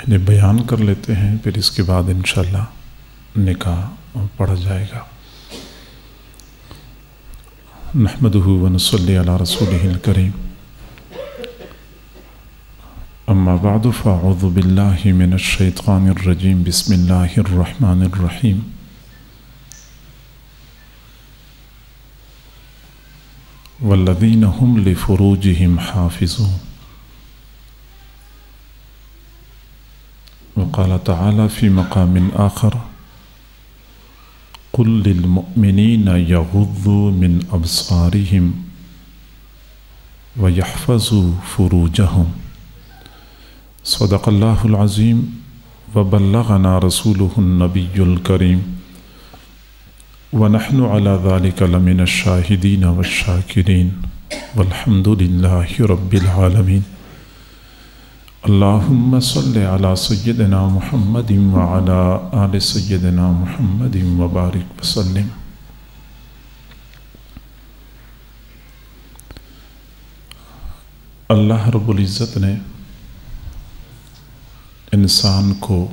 پہلے بیان کر لیتے ہیں، پھر اس کے بعد انشاءاللہ نکاح پڑھا جائے گا۔ نحمدہ ونصلی علی رسولہ الکریم، اما بعد فاعوذ باللہ من الشیطان الرجیم، بسم اللہ الرحمن الرحیم۔ والذین هم لفروجهم حافظون، وقال تعالی فی مقام آخر قل للمؤمنین یغضوا من ابصارهم ویحفظوا فروجهم، صدق اللہ العظیم وبلغنا رسولہ النبی الکریم، ونحن علی ذلک لمن الشاہدین والشاکرین، والحمد للہ رب العالمین۔ اللہم صلی علی سیدنا محمد وعلی آل سیدنا محمد وبارک وسلم۔ اللہ رب العزت نے انسان کو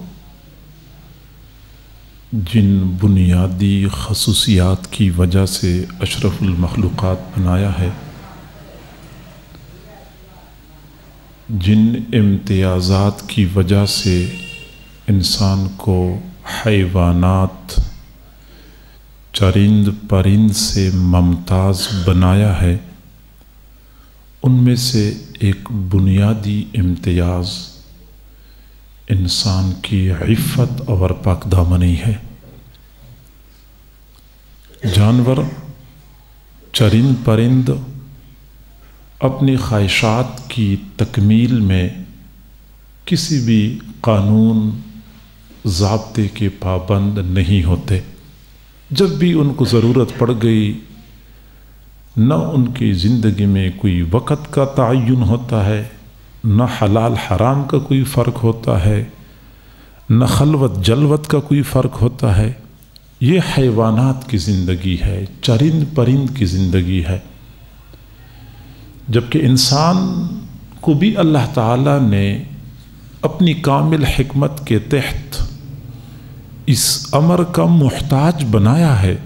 جن بنیادی خصوصیات کی وجہ سے اشرف المخلوقات بنایا ہے، جن امتیازات کی وجہ سے انسان کو حیوانات چرند پرند سے ممتاز بنایا ہے، ان میں سے ایک بنیادی امتیاز انسان کی عفت اور پاک دامنی ہے۔ جانور چرند پرند اپنی خواہشات کی تکمیل میں کسی بھی قانون ضابطے کے پابند نہیں ہوتے۔ جب بھی ان کو ضرورت پڑ گئی، نہ ان کی زندگی میں کوئی وقت کا تعین ہوتا ہے، نہ حلال حرام کا کوئی فرق ہوتا ہے، نہ خلوت جلوت کا کوئی فرق ہوتا ہے۔ یہ حیوانات کی زندگی ہے، چرند پرند کی زندگی ہے۔ جبکہ انسان کو بھی اللہ تعالیٰ نے اپنی کامل حکمت کے تحت اس امر کا محتاج بنایا ہے،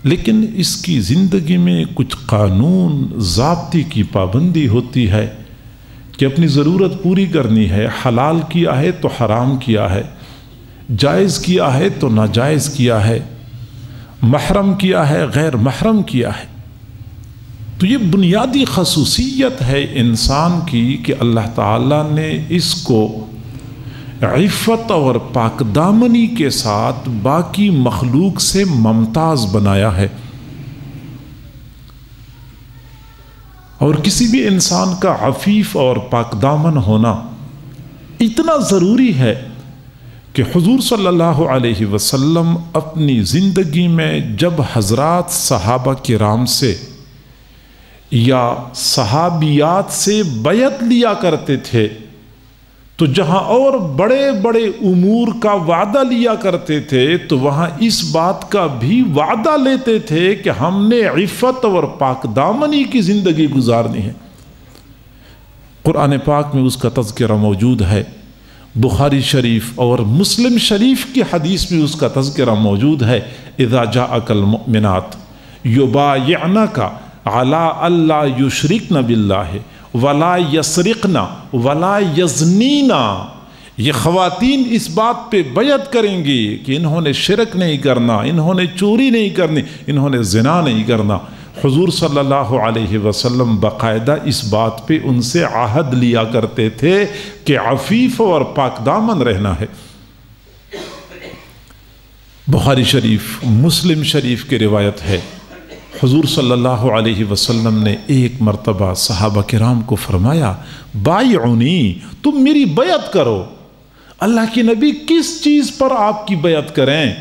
لیکن اس کی زندگی میں کچھ قانون ضابطے کی پابندی ہوتی ہے کہ اپنی ضرورت پوری کرنی ہے۔ حلال کیا ہے تو حرام کیا ہے، جائز کیا ہے تو ناجائز کیا ہے، محرم کیا ہے غیر محرم کیا ہے۔ تو یہ بنیادی خصوصیت ہے انسان کی کہ اللہ تعالیٰ نے اس کو عفت اور پاک دامنی کے ساتھ باقی مخلوق سے ممتاز بنایا ہے۔ اور کسی بھی انسان کا عفیف اور پاک دامن ہونا اتنا ضروری ہے کہ حضور صلی اللہ علیہ وسلم اپنی زندگی میں جب حضرات صحابہ کرام سے یا صحابیات سے بیعت لیا کرتے تھے، تو جہاں اور بڑے بڑے امور کا وعدہ لیا کرتے تھے، تو وہاں اس بات کا بھی وعدہ لیتے تھے کہ ہم نے عفت اور پاک دامنی کی زندگی گزارنی ہے۔ قرآن پاک میں اس کا تذکرہ موجود ہے، بخاری شریف اور مسلم شریف کی حدیث میں اس کا تذکرہ موجود ہے۔ اذا جاءک المؤمنات یبایعنک علی الا یشرکن باللہ ولا یسرقنا ولا یزنینا، یہ خواتین اس بات پہ بیعت کریں گی کہ انہوں نے شرک نہیں کرنا، انہوں نے چوری نہیں کرنی، انہوں نے زنا نہیں کرنا۔ حضور صلی اللہ علیہ وسلم باقاعدہ اس بات پہ ان سے عہد لیا کرتے تھے کہ عفیف اور پاک دامن رہنا ہے۔ بخاری شریف مسلم شریف کی روایت ہے، حضور صلی اللہ علیہ وسلم نے ایک مرتبہ صحابہ کرام کو فرمایا، بائعونی، تم میری بیعت کرو۔ اللہ کے نبی کس چیز پر آپ کی بیعت کریں؟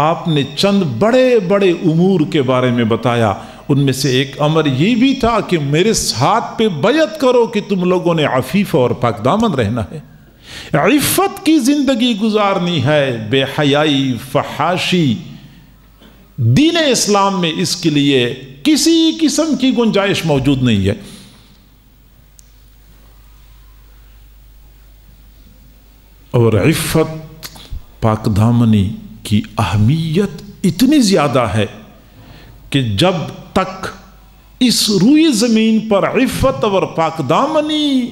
آپ نے چند بڑے بڑے امور کے بارے میں بتایا، ان میں سے ایک امر یہ بھی تھا کہ میرے ساتھ پہ بیعت کرو کہ تم لوگوں نے عفیف اور پاک دامن رہنا ہے، عفت کی زندگی گزارنی ہے، بے حیائی فحاشی دین اسلام میں اس کے لیے کسی قسم کی گنجائش موجود نہیں ہے۔ اور عفت پاک دامنی کی اہمیت اتنی زیادہ ہے کہ جب تک اس روئی زمین پر عفت اور پاک دامنی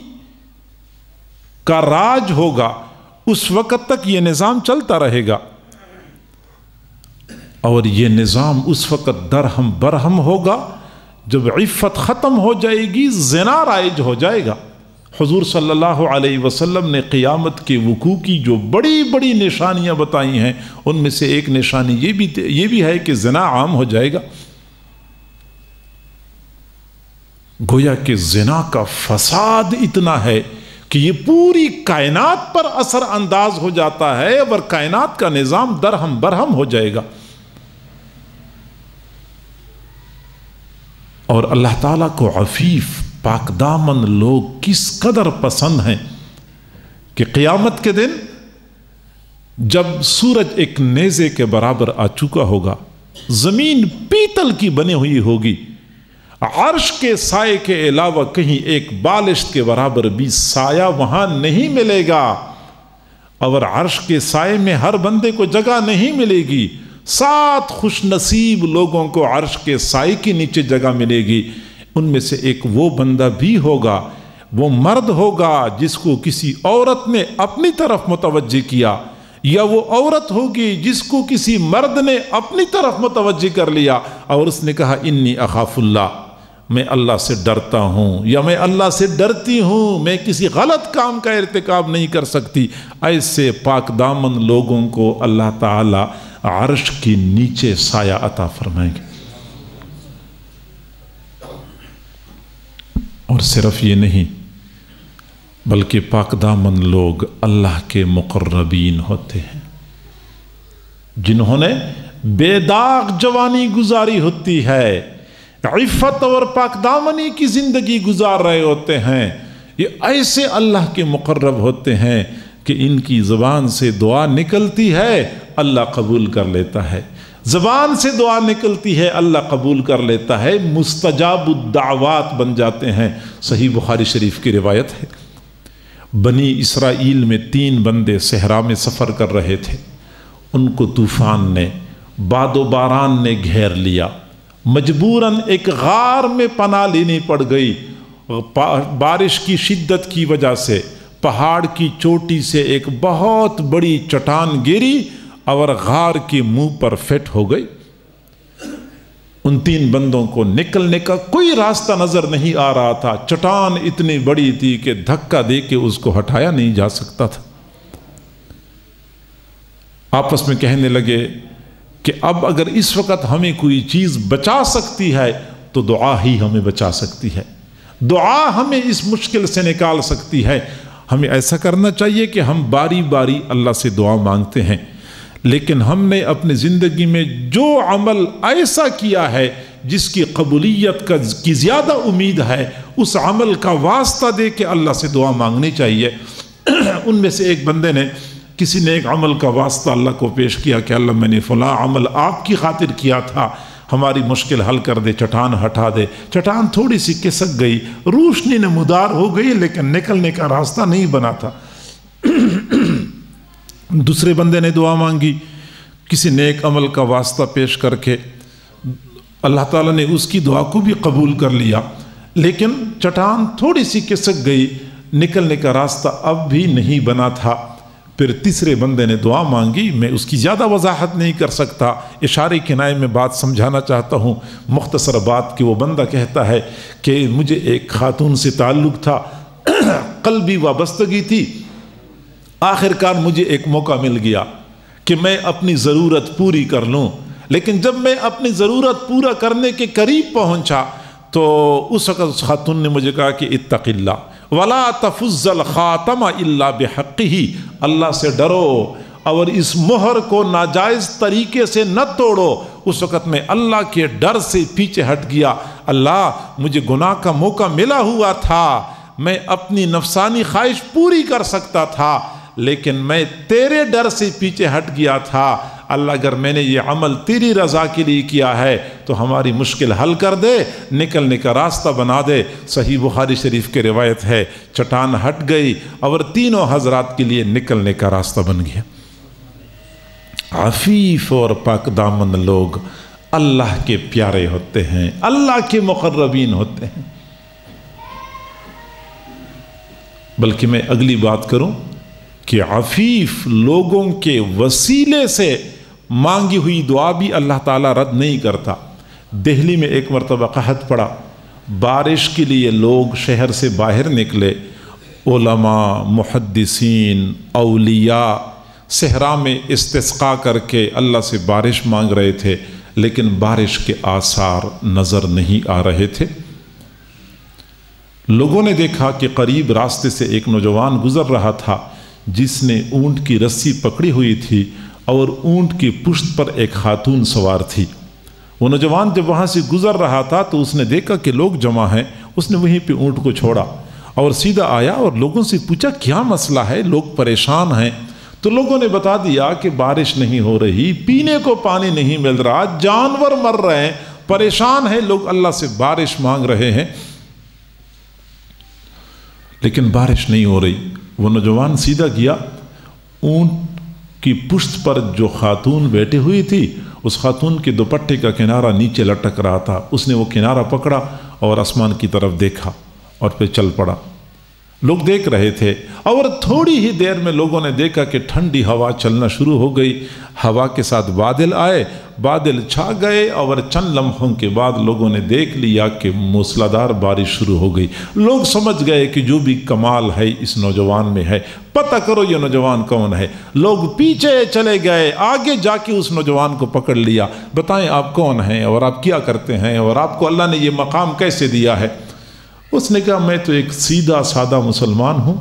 کا راج ہوگا اس وقت تک یہ نظام چلتا رہے گا، اور یہ نظام اس وقت درہم برہم ہوگا جب عفت ختم ہو جائے گی، زنا رائج ہو جائے گا۔ حضور صلی اللہ علیہ وسلم نے قیامت کے وقوع کی جو بڑی بڑی نشانیاں بتائی ہیں، ان میں سے ایک نشانی یہ بھی ہے کہ زنا عام ہو جائے گا۔ گویا کہ زنا کا فساد اتنا ہے کہ یہ پوری کائنات پر اثر انداز ہو جاتا ہے اور کائنات کا نظام درہم برہم ہو جائے گا۔ اور اللہ تعالیٰ کو عفیف پاک دامن لوگ کس قدر پسند ہیں کہ قیامت کے دن جب سورج ایک نیزے کے برابر آ چکا ہوگا، زمین پیتل کی بنی ہوئی ہوگی، عرش کے سائے کے علاوہ کہیں ایک بالشت کے برابر بھی سایہ وہاں نہیں ملے گا، اور عرش کے سائے میں ہر بندے کو جگہ نہیں ملے گی۔ 7 خوش نصیب لوگوں کو عرش کے سائے کے نیچے جگہ ملے گی، ان میں سے ایک وہ بندہ بھی ہوگا، وہ مرد ہوگا جس کو کسی عورت نے اپنی طرف متوجہ کیا، یا وہ عورت ہوگی جس کو کسی مرد نے اپنی طرف متوجہ کر لیا اور اس نے کہا انی اخاف اللہ، میں اللہ سے ڈرتا ہوں یا میں اللہ سے ڈرتی ہوں، میں کسی غلط کام کا ارتکاب نہیں کر سکتی۔ ایسے پاک دامن لوگوں کو اللہ تعالی عرش کی نیچے سایہ عطا فرمائیں گے۔ اور صرف یہ نہیں بلکہ پاک دامن لوگ اللہ کے مقربین ہوتے ہیں، جنہوں نے بے داغ جوانی گزاری ہوتی ہے، عفت اور پاک دامنی کی زندگی گزار رہے ہوتے ہیں۔ یہ ایسے اللہ کے مقرب ہوتے ہیں کہ ان کی زبان سے دعا نکلتی ہے اللہ قبول کر لیتا ہے، زبان سے دعا نکلتی ہے اللہ قبول کر لیتا ہے، مستجاب الدعوات بن جاتے ہیں۔ صحیح بخاری شریف کی روایت ہے، بنی اسرائیل میں 3 بندے صحرا میں سفر کر رہے تھے، ان کو طوفان نے، باد و باران نے گھیر لیا، مجبوراً ایک غار میں پناہ لینی پڑ گئی۔ بارش کی شدت کی وجہ سے پہاڑ کی چوٹی سے ایک بہت بڑی چٹان گری اور غار کے منہ پر فٹ ہو گئی۔ ان 3 بندوں کو نکلنے کا کوئی راستہ نظر نہیں آ رہا تھا، چٹان اتنی بڑی تھی کہ دھکا دے کے اس کو ہٹایا نہیں جا سکتا تھا۔ آپس میں کہنے لگے کہ اب اگر اس وقت ہمیں کوئی چیز بچا سکتی ہے تو دعا ہی ہمیں بچا سکتی ہے، دعا ہمیں اس مشکل سے نکال سکتی ہے۔ ہمیں ایسا کرنا چاہیے کہ ہم باری باری اللہ سے دعا مانگتے ہیں، لیکن ہم نے اپنی زندگی میں جو عمل ایسا کیا ہے جس کی قبولیت کی زیادہ امید ہے، اس عمل کا واسطہ دے کے اللہ سے دعا مانگنی چاہیے۔ ان میں سے ایک بندے نے کسی نے ایک عمل کا واسطہ اللہ کو پیش کیا کہ اللہ میں نے فلاں عمل آپ کی خاطر کیا تھا، ہماری مشکل حل کر دے، چٹان ہٹا دے۔ چٹان تھوڑی سی کھسک گئی، روشنی نمودار ہو گئی، لیکن نکلنے کا راستہ نہیں بنا تھا۔ دوسرے بندے نے دعا مانگی، کسی نیک عمل کا واسطہ پیش کر کے اللہ تعالیٰ نے اس کی دعا کو بھی قبول کر لیا، لیکن چٹان تھوڑی سی کھسک گئی، نکلنے کا راستہ اب بھی نہیں بنا تھا۔ پھر تیسرے بندے نے دعا مانگی، میں اس کی زیادہ وضاحت نہیں کر سکتا، اشارے کنائے میں بات سمجھانا چاہتا ہوں، مختصر بات کہ وہ بندہ کہتا ہے کہ مجھے ایک خاتون سے تعلق تھا، قلبی وابستگی تھی، آخر کار مجھے ایک موقع مل گیا کہ میں اپنی ضرورت پوری کر لوں، لیکن جب میں اپنی ضرورت پورا کرنے کے قریب پہنچا تو اس وقت خاتون نے مجھے کہا کہ اتق اللہ ولا تفز الخاتم الا بحقہ، اللہ سے ڈرو اور اس مہر کو ناجائز طریقے سے نہ توڑو۔ اس وقت میں اللہ کے ڈر سے پیچھے ہٹ گیا، اللہ مجھے گناہ کا موقع ملا ہوا تھا، میں اپنی نفسانی خواہش پوری کر سکتا تھا، لیکن میں تیرے ڈر سے پیچھے ہٹ گیا تھا۔ اللہ اگر میں نے یہ عمل تیری رضا کے لیے کیا ہے تو ہماری مشکل حل کر دے، نکلنے کا راستہ بنا دے۔ صحیح بخاری شریف کی روایت ہے، چٹان ہٹ گئی اور تینوں حضرات کے لیے نکلنے کا راستہ بن گیا۔ عفیف اور پاک دامن لوگ اللہ کے پیارے ہوتے ہیں، اللہ کے مقربین ہوتے ہیں۔ بلکہ میں اگلی بات کروں کہ عفیف لوگوں کے وسیلے سے مانگی ہوئی دعا بھی اللہ تعالیٰ رد نہیں کرتا۔ دہلی میں ایک مرتبہ قحط پڑا، بارش کے لیے لوگ شہر سے باہر نکلے، علماء، محدثین، اولیاء صحرا میں استسقاء کر کے اللہ سے بارش مانگ رہے تھے، لیکن بارش کے آثار نظر نہیں آ رہے تھے۔ لوگوں نے دیکھا کہ قریب راستے سے ایک نوجوان گزر رہا تھا جس نے اونٹ کی رسی پکڑی ہوئی تھی اور اونٹ کی پشت پر ایک خاتون سوار تھی۔ وہ نوجوان جب وہاں سے گزر رہا تھا تو اس نے دیکھا کہ لوگ جمع ہیں، اس نے وہیں پہ اونٹ کو چھوڑا اور سیدھا آیا اور لوگوں سے پوچھا کیا مسئلہ ہے، لوگ پریشان ہیں۔ تو لوگوں نے بتا دیا کہ بارش نہیں ہو رہی، پینے کو پانی نہیں مل رہا، جانور مر رہے ہیں، پریشان ہیں لوگ، اللہ سے بارش مانگ رہے ہیں لیکن بارش نہیں ہو رہی۔ وہ نوجوان سیدھا گیا، اونٹ کی پشت پر جو خاتون بیٹھی ہوئی تھی اس خاتون کے دوپٹے کا کنارہ نیچے لٹک رہا تھا، اس نے وہ کنارہ پکڑا اور آسمان کی طرف دیکھا اور پھر چل پڑا۔ لوگ دیکھ رہے تھے اور تھوڑی ہی دیر میں لوگوں نے دیکھا کہ ٹھنڈی ہوا چلنا شروع ہو گئی، ہوا کے ساتھ بادل آئے، بادل چھا گئے اور چند لمحوں کے بعد لوگوں نے دیکھ لیا کہ موسلادھار بارش شروع ہو گئی۔ لوگ سمجھ گئے کہ جو بھی کمال ہے اس نوجوان میں ہے، پتہ کرو یہ نوجوان کون ہے۔ لوگ پیچھے چلے گئے، آگے جا کے اس نوجوان کو پکڑ لیا، بتائیں آپ کون ہیں اور آپ کیا کرتے ہیں اور آپ کو اللہ نے یہ مقام کیسے دیا ہے؟ اس نے کہا میں تو ایک سیدھا سادہ مسلمان ہوں،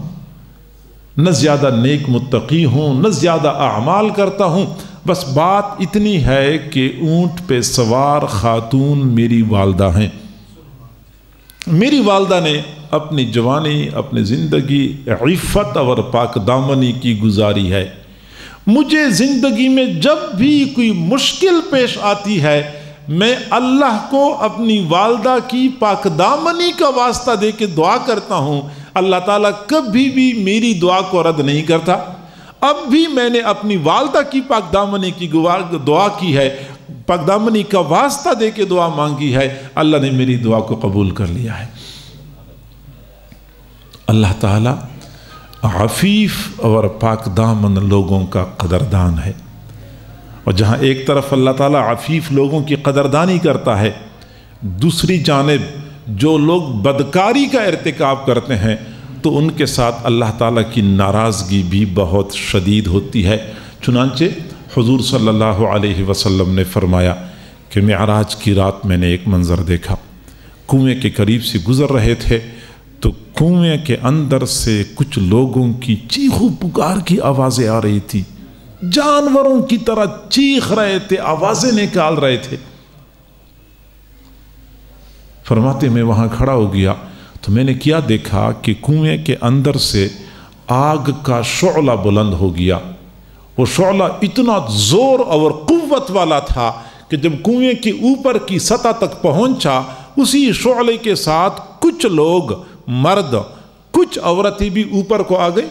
نہ زیادہ نیک متقی ہوں، نہ زیادہ اعمال کرتا ہوں، بس بات اتنی ہے کہ اونٹ پہ سوار خاتون میری والدہ ہیں۔ میری والدہ نے اپنی جوانی، اپنی زندگی عفت اور پاک دامنی کی گزاری ہے۔ مجھے زندگی میں جب بھی کوئی مشکل پیش آتی ہے میں اللہ کو اپنی والدہ کی پاک دامنی کا واسطہ دے کے دعا کرتا ہوں، اللہ تعالیٰ کبھی بھی میری دعا کو رد نہیں کرتا۔ اب بھی میں نے اپنی والدہ کی پاک دامنی کی دعا کی ہے، پاک دامنی کا واسطہ دے کے دعا مانگی ہے، اللہ نے میری دعا کو قبول کر لیا ہے۔ اللہ تعالیٰ عفیف اور پاک دامن لوگوں کا قدردان ہے، اور جہاں ایک طرف اللہ تعالیٰ عفیف لوگوں کی قدردانی کرتا ہے، دوسری جانب جو لوگ بدکاری کا ارتکاب کرتے ہیں تو ان کے ساتھ اللہ تعالیٰ کی ناراضگی بھی بہت شدید ہوتی ہے۔ چنانچہ حضور صلی اللہ علیہ وسلم نے فرمایا کہ معراج کی رات میں نے ایک منظر دیکھا، کنویں کے قریب سے گزر رہے تھے تو کنویں کے اندر سے کچھ لوگوں کی چیخ و پکار کی آوازیں آ رہی تھی، جانوروں کی طرح چیخ رہے تھے، آوازیں نکال رہے تھے۔ فرماتے میں وہاں کھڑا ہو گیا تو میں نے کیا دیکھا کہ کنویں کے اندر سے آگ کا شعلہ بلند ہو گیا۔ وہ شعلہ اتنا زور اور قوت والا تھا کہ جب کنویں کے اوپر کی سطح تک پہنچا، اسی شعلے کے ساتھ کچھ لوگ مرد، کچھ عورتیں بھی اوپر کو آ گئے۔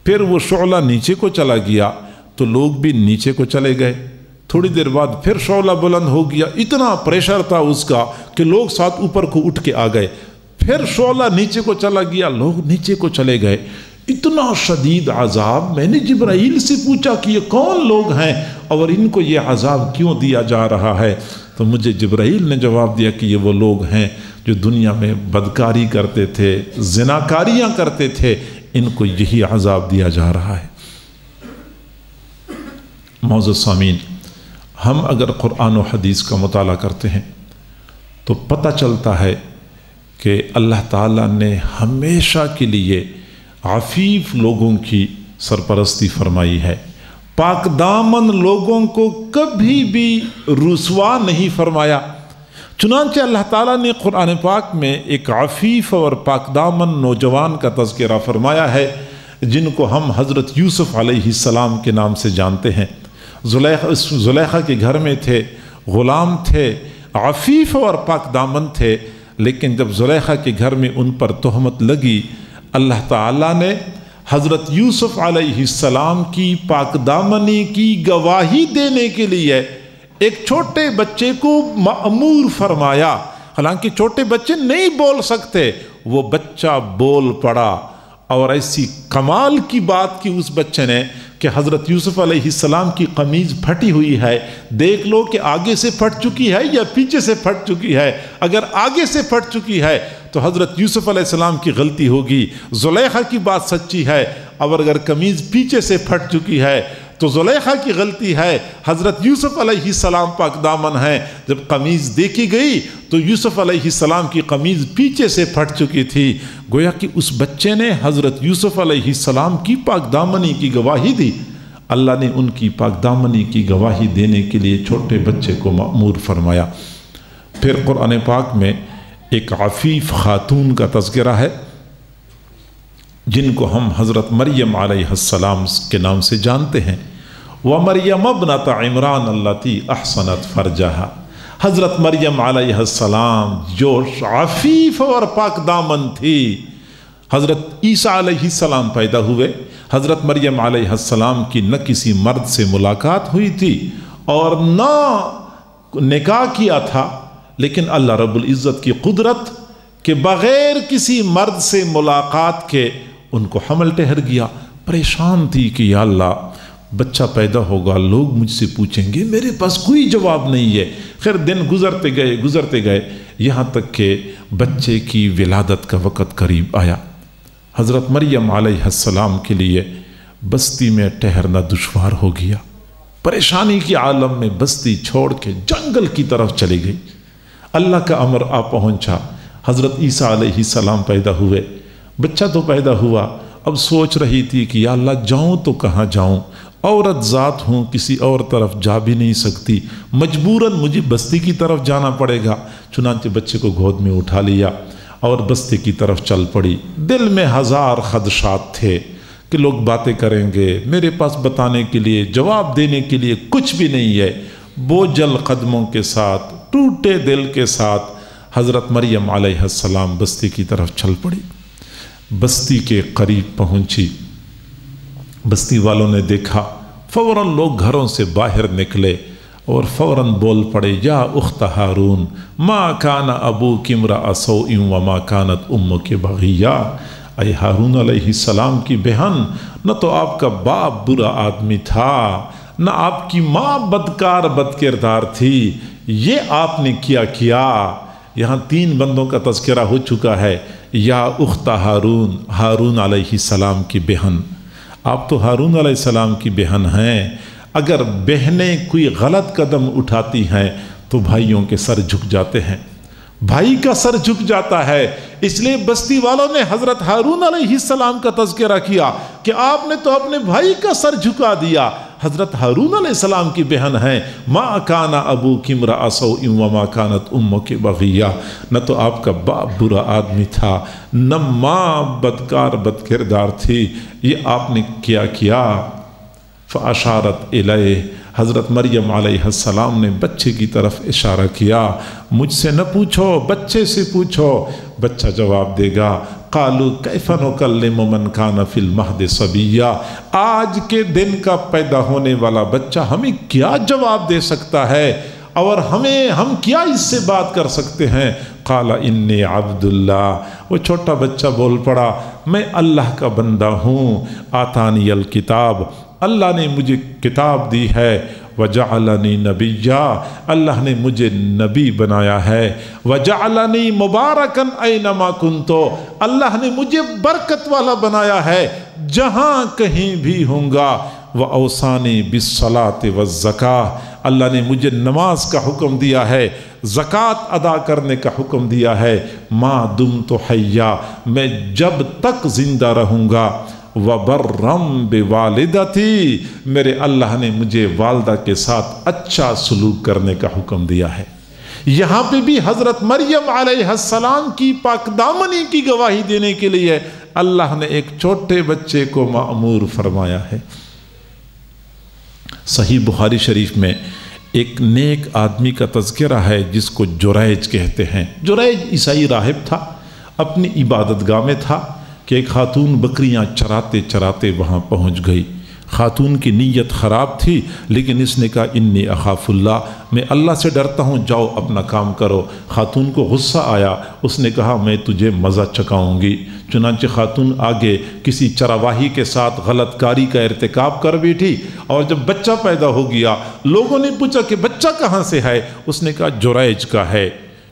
پھر وہ شعلہ نیچے کو چلا گیا تو لوگ بھی نیچے کو چلے گئے۔ تھوڑی دیر بعد پھر شعلہ بلند ہو گیا، اتنا پریشر تھا اس کا کہ لوگ ساتھ اوپر کو اٹھ کے آ گئے۔ پھر شعلہ نیچے کو چلا گیا، لوگ نیچے کو چلے گئے۔ اتنا شدید عذاب۔ میں نے جبرائیل سے پوچھا کہ یہ کون لوگ ہیں اور ان کو یہ عذاب کیوں دیا جا رہا ہے؟ تو مجھے جبرائیل نے جواب دیا کہ یہ وہ لوگ ہیں جو دنیا میں بدکاری کرتے تھے، زناکاریاں کرتے تھے، ان کو یہی عذاب دیا جا رہا ہے۔ معزز سامعین، ہم اگر قرآن و حدیث کا مطالعہ کرتے ہیں تو پتہ چلتا ہے کہ اللہ تعالیٰ نے ہمیشہ کے لیے عفیف لوگوں کی سرپرستی فرمائی ہے، پاک دامن لوگوں کو کبھی بھی رسوا نہیں فرمایا۔ چنانچہ اللہ تعالیٰ نے قرآن پاک میں ایک عفیف اور پاک دامن نوجوان کا تذکرہ فرمایا ہے جن کو ہم حضرت یوسف علیہ السلام کے نام سے جانتے ہیں۔ زلیخا کے گھر میں تھے، غلام تھے، عفیف اور پاک دامن تھے، لیکن جب زلیخا کے گھر میں ان پر تہمت لگی، اللہ تعالیٰ نے حضرت یوسف علیہ السلام کی پاک دامنی کی گواہی دینے کے لیے ایک چھوٹے بچے کو مأمور فرمایا۔ حالانکہ چھوٹے بچے نہیں بول سکتے، وہ بچہ بول پڑا، اور ایسی کمال کی بات کی اس بچے نے کہ حضرت یوسف علیہ السلام کی قمیض پھٹی ہوئی ہے، دیکھ لو کہ آگے سے پھٹ چکی ہے یا پیچھے سے پھٹ چکی ہے۔ اگر آگے سے پھٹ چکی ہے تو حضرت یوسف علیہ السلام کی غلطی ہوگی، زلیخا کی بات سچی ہے، اور اگر قمیض پیچھے سے پھٹ چکی ہے تو زلیخا کی غلطی ہے، حضرت یوسف علیہ السلام پاک دامن ہے۔ جب قمیض دیکھی گئی تو یوسف علیہ السلام کی قمیض پیچھے سے پھٹ چکی تھی۔ گویا کہ اس بچے نے حضرت یوسف علیہ السلام کی پاک دامنی کی گواہی دی۔ اللہ نے ان کی پاک دامنی کی گواہی دینے کے لیے چھوٹے بچے کو مأمور فرمایا۔ پھر قرآن پاک میں ایک عفیف خاتون کا تذکرہ ہے، جن کو ہم حضرت مریم علیہ السلام کے نام سے جانتے ہیں۔ وَمَرْيَمَ ابْنَتَ عِمْرَانَ الَّتِي أَحْصَنَتْ فَرْجَهَا، حضرت مریم علیہ السلام جو عفیف اور پاک دامن تھی۔ حضرت عیسیٰ علیہ السلام پیدا ہوئے، حضرت مریم علیہ السلام کی نہ کسی مرد سے ملاقات ہوئی تھی اور نہ نکاح کیا تھا، لیکن اللہ رب العزت کی قدرت کہ بغیر کسی مرد سے ملاقات کے ان کو حمل ٹھہر گیا۔ پریشان تھی کہ یا اللہ بچہ پیدا ہوگا، لوگ مجھ سے پوچھیں گے، میرے پاس کوئی جواب نہیں ہے۔ خیر دن گزرتے گئے یہاں تک کہ بچے کی ولادت کا وقت قریب آیا۔ حضرت مریم علیہ السلام کے لیے بستی میں ٹھہرنا دشوار ہو گیا۔ پریشانی کے عالم میں بستی چھوڑ کے جنگل کی طرف چلی گئی۔ اللہ کا امر آ پہنچا، حضرت عیسیٰ علیہ السلام پیدا ہوئے۔ بچہ تو پیدا ہوا، اب سوچ رہی تھی کہ یا اللہ جاؤں تو کہاں جاؤں، عورت ذات ہوں، کسی اور طرف جا بھی نہیں سکتی، مجبوراً مجھے بستی کی طرف جانا پڑے گا۔ چنانچہ بچے کو گود میں اٹھا لیا اور بستی کی طرف چل پڑی۔ دل میں ہزار خدشات تھے کہ لوگ باتیں کریں گے، میرے پاس بتانے کے لیے، جواب دینے کے لیے کچھ بھی نہیں ہے۔ بوجھل قدموں کے ساتھ، ٹوٹے دل کے ساتھ حضرت مریم علیہ السلام بستی کی طرف چل پڑی۔ بستی کے قریب پہنچی، بستی والوں نے دیکھا، فوراً لوگ گھروں سے باہر نکلے اور فوراً بول پڑے، یا اخت ہارون ما کان ابوک امرأ سوء وما کانت امک بغیہ۔ اے ہارون علیہ السلام کی بہن، نہ تو آپ کا باپ برا آدمی تھا، نہ آپ کی ماں بدکار بد کردار تھی، یہ آپ نے کیا۔ یہاں تین بندوں کا تذکرہ ہو چکا ہے۔ یا اخت ہارون، ہارون علیہ السلام کی بہن، آپ تو ہارون علیہ السلام کی بہن ہیں۔ اگر بہنیں کوئی غلط قدم اٹھاتی ہیں تو بھائیوں کے سر جھک جاتے ہیں، بھائی کا سر جھک جاتا ہے۔ اس لیے بستی والوں نے حضرت ہارون علیہ السلام کا تذکرہ کیا کہ آپ نے تو اپنے بھائی کا سر جھکا دیا۔ حضرت ہارون علیہ السلام کی بہن ہیں، ما کان ابوک امرأ سوء وما کانت امک بغیہ، نہ تو آپ کا باپ برا آدمی تھا، نہ ماں بدکار بد کردار تھی، یہ آپ نے کیا۔ فاشارت الیہ، حضرت مریم علیہ السلام نے بچے کی طرف اشارہ کیا۔ مجھ سے نہ پوچھو، بچے سے پوچھو، بچہ جواب دے گا۔ قالوا کیف نکلم من کان فی المہد صبیہ، آج کے دن کا پیدا ہونے والا بچہ ہمیں کیا جواب دے سکتا ہے، اور ہم کیا اس سے بات کر سکتے ہیں؟ قال انی عبد اللہ، وہ چھوٹا بچہ بول پڑا، میں اللہ کا بندہ ہوں، آتانی الکتاب، اللہ نے مجھے کتاب دی ہے، وجعلنی نبیّا، اللہ نے مجھے نبی بنایا ہے، وجعلنی مبارکن اینما کنتو، اللہ نے مجھے برکت والا بنایا ہے جہاں کہیں بھی ہوں گا، وأوصانی بالصلاة والزکاة، اللہ نے مجھے نماز کا حکم دیا ہے، زکوٰۃ ادا کرنے کا حکم دیا ہے، ما دمت حیا، میں جب تک زندہ رہوں گا، وَبَرًّا بِوَالِدَتِي، میرے اللہ نے مجھے والدہ کے ساتھ اچھا سلوک کرنے کا حکم دیا ہے۔ یہاں پہ بھی حضرت مریم علیہ السلام کی پاک دامنی کی گواہی دینے کے لیے اللہ نے ایک چھوٹے بچے کو مأمور فرمایا ہے۔ صحیح بخاری شریف میں ایک نیک آدمی کا تذکرہ ہے جس کو جریج کہتے ہیں۔ جریج عیسائی راہب تھا، اپنی عبادت گاہ میں تھا کہ ایک خاتون بکریاں چراتے چراتے وہاں پہنچ گئی۔ خاتون کی نیت خراب تھی، لیکن اس نے کہا انی اخاف اللہ، میں اللہ سے ڈرتا ہوں، جاؤ اپنا کام کرو۔ خاتون کو غصہ آیا، اس نے کہا میں تجھے مزہ چکاؤں گی۔ چنانچہ خاتون آگے کسی چرواہی کے ساتھ غلط کاری کا ارتکاب کر بیٹھی، اور جب بچہ پیدا ہو گیا لوگوں نے پوچھا کہ بچہ کہاں سے ہے؟ اس نے کہا جریج کا ہے۔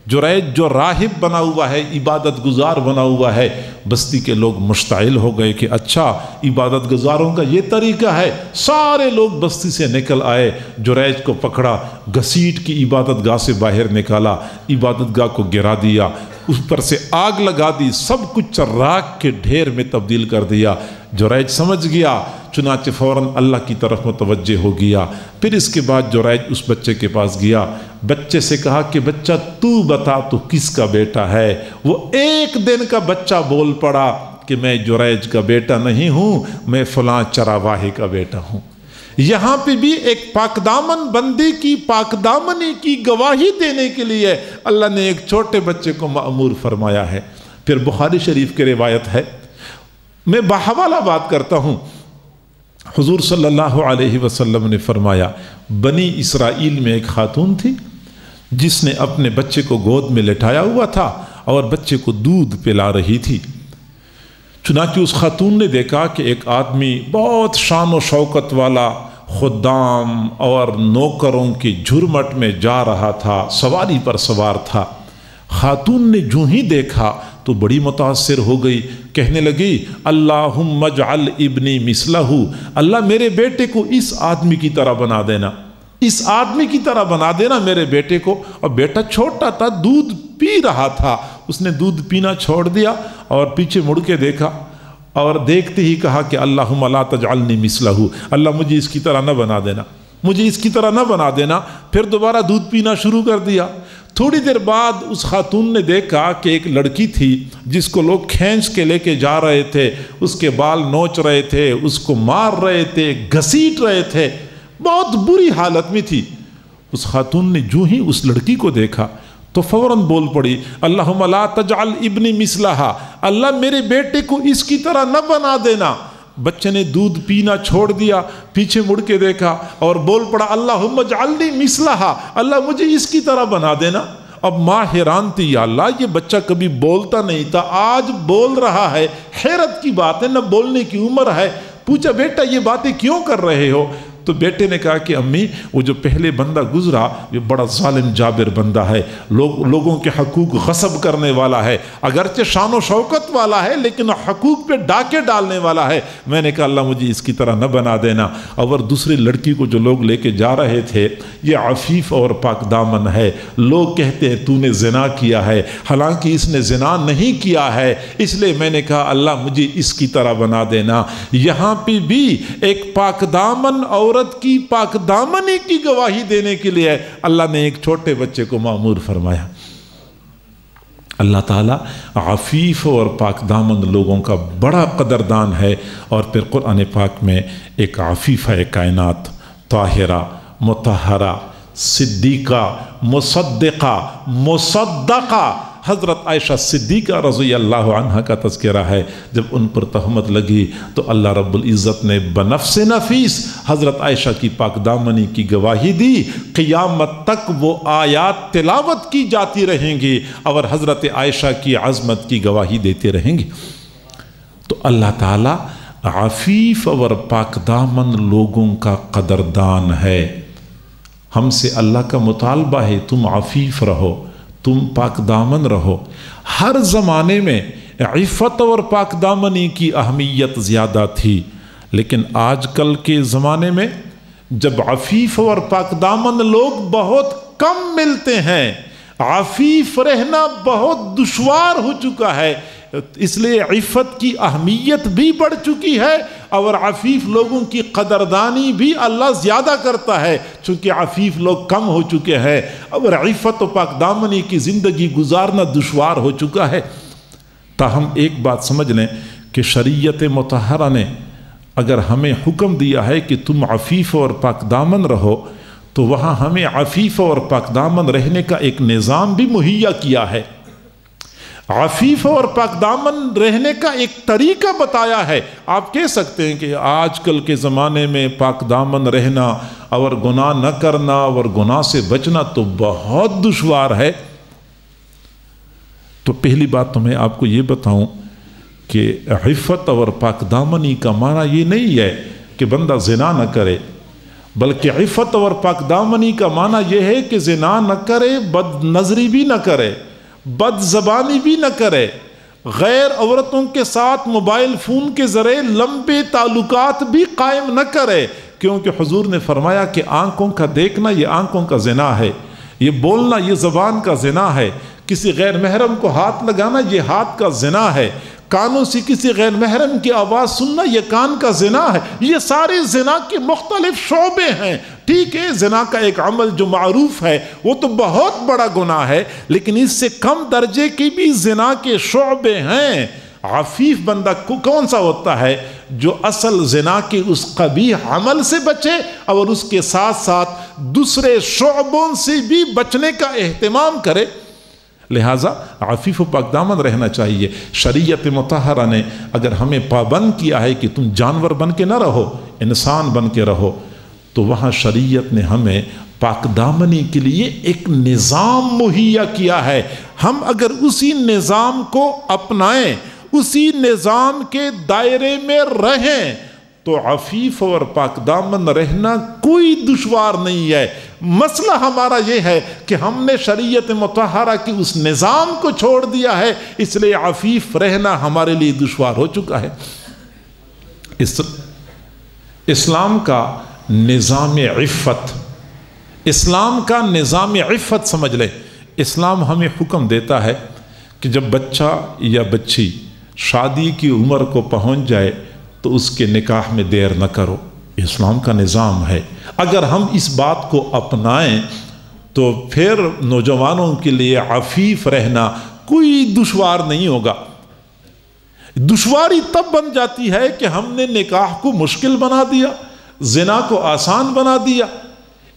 جریج جو راہب بنا ہوا ہے، عبادت گزار بنا ہوا ہے۔ بستی کے لوگ مشتعل ہو گئے کہ اچھا عبادت گزاروں کا یہ طریقہ ہے۔ سارے لوگ بستی سے نکل آئے، جریج کو پکڑا، گھسیٹ کی عبادت گاہ سے باہر نکالا، عبادت گاہ کو گرا دیا، اس پر سے آگ لگا دی، سب کچھ راکھ کے ڈھیر میں تبدیل کر دیا۔ جریج سمجھ گیا، چنانچہ فوراً اللہ کی طرف متوجہ ہو گیا۔ پھر اس کے بعد جریج اس بچے کے پاس گیا، بچے سے کہا کہ بچہ تو بتا تو کس کا بیٹا ہے؟ وہ ایک دن کا بچہ بول پڑا کہ میں جریج کا بیٹا نہیں ہوں، میں فلاں چرواہے کا بیٹا ہوں۔ یہاں پہ بھی ایک پاکدامن بندی کی پاکدامنی کی گواہی دینے کے لیے اللہ نے ایک چھوٹے بچے کو مأمور فرمایا ہے۔ پھر بخاری شریف کی روایت ہے، میں بحوالہ بات کرتا ہوں، حضور صلی اللہ علیہ وسلم نے فرمایا بنی اسرائیل میں ایک خاتون تھی جس نے اپنے بچے کو گود میں لٹایا ہوا تھا اور بچے کو دودھ پلا رہی تھی۔ چنانچہ اس خاتون نے دیکھا کہ ایک آدمی بہت شان و شوکت والا خدام اور نوکروں کی جھرمٹ میں جا رہا تھا، سواری پر سوار تھا۔ خاتون نے جو ہی دیکھا تو بڑی متاثر ہو گئی، کہنے لگی اللہم اجعل ابنی مثلہ، اللہ میرے بیٹے کو اس آدمی کی طرح بنا دینا، اس آدمی کی طرح بنا دینا میرے بیٹے کو۔ اور بیٹا چھوٹا تھا، دودھ پی رہا تھا، اس نے دودھ پینا چھوڑ دیا اور پیچھے مڑ کے دیکھا اور دیکھتے ہی کہا کہ اللہم لا تجعلنی مثلہ، اللہ مجھے اس کی طرح نہ بنا دینا، مجھے اس کی طرح نہ بنا دینا۔ پھر دوبارہ دودھ پینا شروع کر دیا۔ تھوڑی دیر بعد اس خاتون نے دیکھا کہ ایک لڑکی تھی جس کو لوگ کھینچ کے لے کے جا رہے تھے، اس کے بال نوچ رہے تھے، اس کو مار رہے تھے، گھسیٹ رہے تھے، بہت بری حالت میں تھی۔ اس خاتون نے جو ہی اس لڑکی کو دیکھا تو فوراً بول پڑی اللہم لا تجعل ابنی مثلہا، اللہ میرے بیٹے کو اس کی طرح نہ بنا دینا۔ بچے نے دودھ پینا چھوڑ دیا، پیچھے مڑ کے دیکھا اور بول پڑا اللہم اجعلنی مثلہا، اللہ مجھے اس کی طرح بنا دینا۔ اب ماں حیران تھی، یا اللہ یہ بچہ کبھی بولتا نہیں تھا، آج بول رہا ہے، حیرت کی بات ہے، نہ بولنے کی عمر ہے۔ پوچھا بیٹا یہ باتیں کیوں کر رہے ہو؟ تو بیٹے نے کہا کہ امی وہ جو پہلے بندہ گزرا یہ بڑا ظالم جابر بندہ ہے، لوگوں کے حقوق غصب کرنے والا ہے، اگرچہ شان و شوکت والا ہے لیکن حقوق پہ ڈاکے ڈالنے والا ہے۔ میں نے کہا اللہ مجھے اس کی طرح نہ بنا دینا۔ اور دوسری لڑکی کو جو لوگ لے کے جا رہے تھے یہ عفیف اور پاک دامن ہے، لوگ کہتے ہیں تو نے زنا کیا ہے، حالانکہ اس نے زنا نہیں کیا ہے، اس لیے میں نے کہا اللہ مجھے اس کی طرح بنا دینا۔ یہاں پہ بھی ایک پاک دامن عورت کی پاک دامنی کی گواہی دینے کے لیے اللہ نے ایک چھوٹے بچے کو مأمور فرمایا۔ اللہ تعالیٰ عفیف اور پاک دامن لوگوں کا بڑا قدردان ہے۔ اور پھر قرآن پاک میں ایک عفیفہ کائنات، طاہرہ، مطہرہ، صدیقہ، مصدقہ، مصدقہ حضرت عائشہ صدیقہ رضی اللہ عنہ کا تذکرہ ہے۔ جب ان پر تہمت لگی تو اللہ رب العزت نے بنفس نفیس حضرت عائشہ کی پاک دامنی کی گواہی دی، قیامت تک وہ آیات تلاوت کی جاتی رہیں گی اور حضرت عائشہ کی عظمت کی گواہی دیتے رہیں گے۔ تو اللہ تعالیٰ عفیف اور پاک دامن لوگوں کا قدردان ہے۔ ہم سے اللہ کا مطالبہ ہے تم عفیف رہو، تم پاک دامن رہو۔ ہر زمانے میں عفت اور پاک دامنی کی اہمیت زیادہ تھی، لیکن آج کل کے زمانے میں جب عفیف اور پاک دامن لوگ بہت کم ملتے ہیں، عفیف رہنا بہت دشوار ہو چکا ہے، اس لیے عفت کی اہمیت بھی بڑھ چکی ہے اور عفیف لوگوں کی قدردانی بھی اللہ زیادہ کرتا ہے، چونکہ عفیف لوگ کم ہو چکے ہیں اور عفت و پاک دامنی کی زندگی گزارنا دشوار ہو چکا ہے۔ تاہم ایک بات سمجھ لیں کہ شریعت مطہرہ نے اگر ہمیں حکم دیا ہے کہ تم عفیف اور پاک دامن رہو تو وہاں ہمیں عفیف اور پاک دامن رہنے کا ایک نظام بھی مہیا کیا ہے، عفیف اور پاک دامن رہنے کا ایک طریقہ بتایا ہے۔ آپ کہہ سکتے ہیں کہ آج کل کے زمانے میں پاک دامن رہنا اور گناہ نہ کرنا اور گناہ سے بچنا تو بہت دشوار ہے۔ تو پہلی بات تو میں آپ کو یہ بتاؤں کہ عفت اور پاک دامنی کا معنی یہ نہیں ہے کہ بندہ زنا نہ کرے، بلکہ عفت اور پاک دامنی کا معنی یہ ہے کہ زنا نہ کرے، بد نظری بھی نہ کرے، بد زبانی بھی نہ کرے، غیر عورتوں کے ساتھ موبائل فون کے ذریعے لمبے تعلقات بھی قائم نہ کرے، کیونکہ حضور نے فرمایا کہ آنکھوں کا دیکھنا یہ آنکھوں کا زنا ہے، یہ بولنا یہ زبان کا زنا ہے، کسی غیر محرم کو ہاتھ لگانا یہ ہاتھ کا زنا ہے، کانوں سے کسی غیر محرم کی آواز سننا یہ کان کا زنا ہے۔ یہ سارے زنا کے مختلف شعبے ہیں۔ ٹھیک ہے، زنا کا ایک عمل جو معروف ہے وہ تو بہت بڑا گناہ ہے، لیکن اس سے کم درجے کی بھی زنا کے شعبے ہیں۔ عفیف بندہ کون سا ہوتا ہے؟ جو اصل زنا کے اس قبیح عمل سے بچے اور اس کے ساتھ ساتھ دوسرے شعبوں سے بھی بچنے کا اہتمام کرے۔ لہٰذا عفیف و پاک دامن رہنا چاہیے۔ شریعت مطہرہ نے اگر ہمیں پابند کیا ہے کہ تم جانور بن کے نہ رہو، انسان بن کے رہو، تو وہاں شریعت نے ہمیں پاک دامنی کے لیے ایک نظام مہیا کیا ہے۔ ہم اگر اسی نظام کو اپنائیں، اسی نظام کے دائرے میں رہیں، تو عفیف اور پاک دامن رہنا کوئی دشوار نہیں ہے۔ مسئلہ ہمارا یہ ہے کہ ہم نے شریعت مطہرہ کی اس نظام کو چھوڑ دیا ہے، اس لیے عفیف رہنا ہمارے لیے دشوار ہو چکا ہے۔ اسلام کا نظام عفت، اسلام کا نظام عفت سمجھ لیں۔ اسلام ہمیں حکم دیتا ہے کہ جب بچہ یا بچی شادی کی عمر کو پہنچ جائے تو اس کے نکاح میں دیر نہ کرو۔ اسلام کا نظام ہے۔ اگر ہم اس بات کو اپنائیں تو پھر نوجوانوں کے لیے عفیف رہنا کوئی دشوار نہیں ہوگا۔ دشواری تب بن جاتی ہے کہ ہم نے نکاح کو مشکل بنا دیا، زنا کو آسان بنا دیا،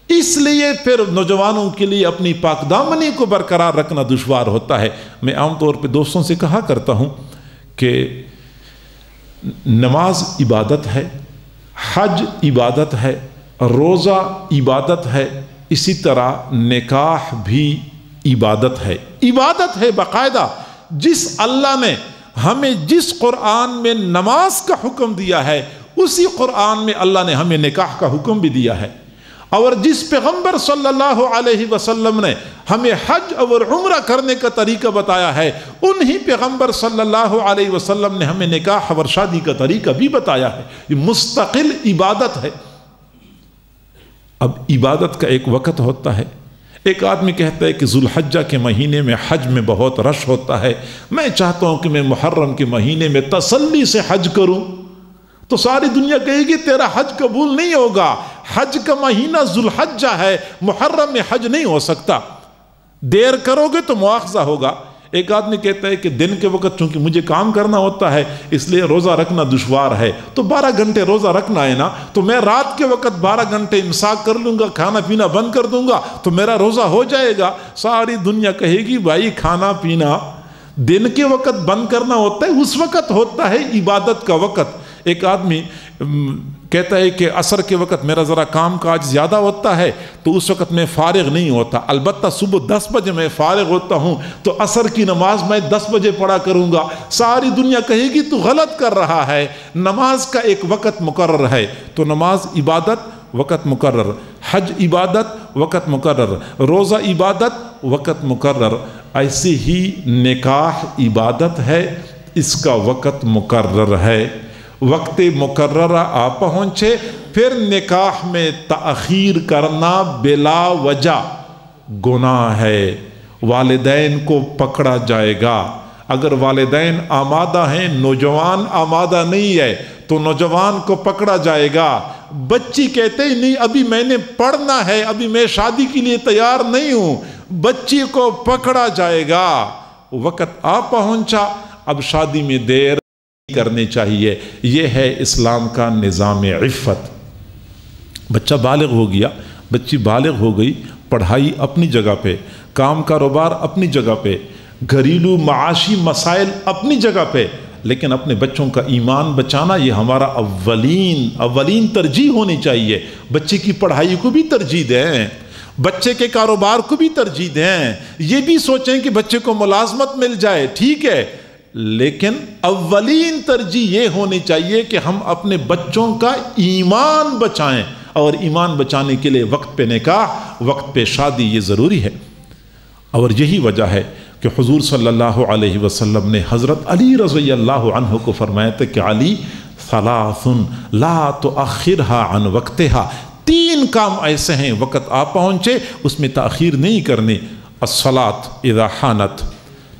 اس لیے پھر نوجوانوں کے لیے اپنی پاک دامنی کو برقرار رکھنا دشوار ہوتا ہے۔ میں عام طور پہ دوستوں سے کہا کرتا ہوں کہ نماز عبادت ہے، حج عبادت ہے، روزہ عبادت ہے، اسی طرح نکاح بھی عبادت ہے۔ عبادت ہے باقاعدہ۔ جس اللہ نے ہمیں جس قرآن میں نماز کا حکم دیا ہے، اسی قرآن میں اللہ نے ہمیں نکاح کا حکم بھی دیا ہے، اور جس پیغمبر صلی اللہ علیہ وسلم نے ہمیں حج اور عمرہ کرنے کا طریقہ بتایا ہے، انہی پیغمبر صلی اللہ علیہ وسلم نے ہمیں نکاح اور شادی کا طریقہ بھی بتایا ہے۔ یہ مستقل عبادت ہے۔ اب عبادت کا ایک وقت ہوتا ہے۔ ایک آدمی کہتا ہے کہ ذوالحجہ کے مہینے میں حج میں بہت رش ہوتا ہے، میں چاہتا ہوں کہ میں محرم کے مہینے میں تسلی سے حج کروں، تو ساری دنیا کہے گی تیرا حج قبول نہیں ہوگا، حج کا مہینہ ذوالحجہ ہے، محرم میں حج نہیں ہو سکتا، دیر کرو گے تو مواخذہ ہوگا۔ ایک آدمی کہتا ہے کہ دن کے وقت چونکہ مجھے کام کرنا ہوتا ہے اس لیے روزہ رکھنا دشوار ہے، تو 12 گھنٹے روزہ رکھنا ہے نا، تو میں رات کے وقت 12 گھنٹے امساک کر لوں گا، کھانا پینا بند کر دوں گا تو میرا روزہ ہو جائے گا۔ ساری دنیا کہے گی بھائی کھانا پینا دن کے وقت بند کرنا ہوتا ہے، اس وقت ہوتا ہے عبادت کا وقت۔ ایک آدمی کہتا ہے کہ عصر کے وقت میرا ذرا کام کاج زیادہ ہوتا ہے تو اس وقت میں فارغ نہیں ہوتا، البتہ صبح 10 بجے میں فارغ ہوتا ہوں تو عصر کی نماز میں 10 بجے پڑھا کروں گا۔ ساری دنیا کہے گی تو غلط کر رہا ہے۔ نماز کا ایک وقت مقرر ہے، تو نماز عبادت وقت مقرر، حج عبادت وقت مقرر، روزہ عبادت وقت مقرر، ایسے ہی نکاح عبادت ہے، اس کا وقت مقرر ہے۔ وقت مقررہ آ پہنچے پھر نکاح میں تاخیر کرنا بلا وجہ گناہ ہے، والدین کو پکڑا جائے گا۔ اگر والدین آمادہ ہیں، نوجوان آمادہ نہیں ہے تو نوجوان کو پکڑا جائے گا۔ بچی کہتے ہی نہیں ابھی میں نے پڑھنا ہے، ابھی میں شادی کے لیے تیار نہیں ہوں، بچی کو پکڑا جائے گا۔ وقت آ پہنچا، اب شادی میں دیر کرنے چاہیے۔ یہ ہے اسلام کا نظام عفت۔ بچہ بالغ ہو گیا، بچی بالغ ہو گئی، پڑھائی اپنی جگہ پہ، کام کاروبار اپنی جگہ پہ، گھریلو معاشی مسائل اپنی جگہ پہ، لیکن اپنے بچوں کا ایمان بچانا یہ ہمارا اولین ترجیح ہونی چاہیے۔ بچے کی پڑھائی کو بھی ترجیح دیں، بچے کے کاروبار کو بھی ترجیح دیں، یہ بھی سوچیں کہ بچے کو ملازمت مل جائے، ٹھیک ہے، لیکن اولین ترجیح یہ ہونی چاہیے کہ ہم اپنے بچوں کا ایمان بچائیں، اور ایمان بچانے کے لیے وقت پہ نکاح، وقت پہ شادی یہ ضروری ہے۔ اور یہی وجہ ہے کہ حضور صلی اللہ علیہ وسلم نے حضرت علی رضی اللہ عنہ کو فرمایا تھا کہ علی ثلاث لا تؤخرها عن وقتها، 3 کام ایسے ہیں وقت آپ پہنچے اس میں تاخیر نہیں کرنی۔ الصلاۃ اذا حانت،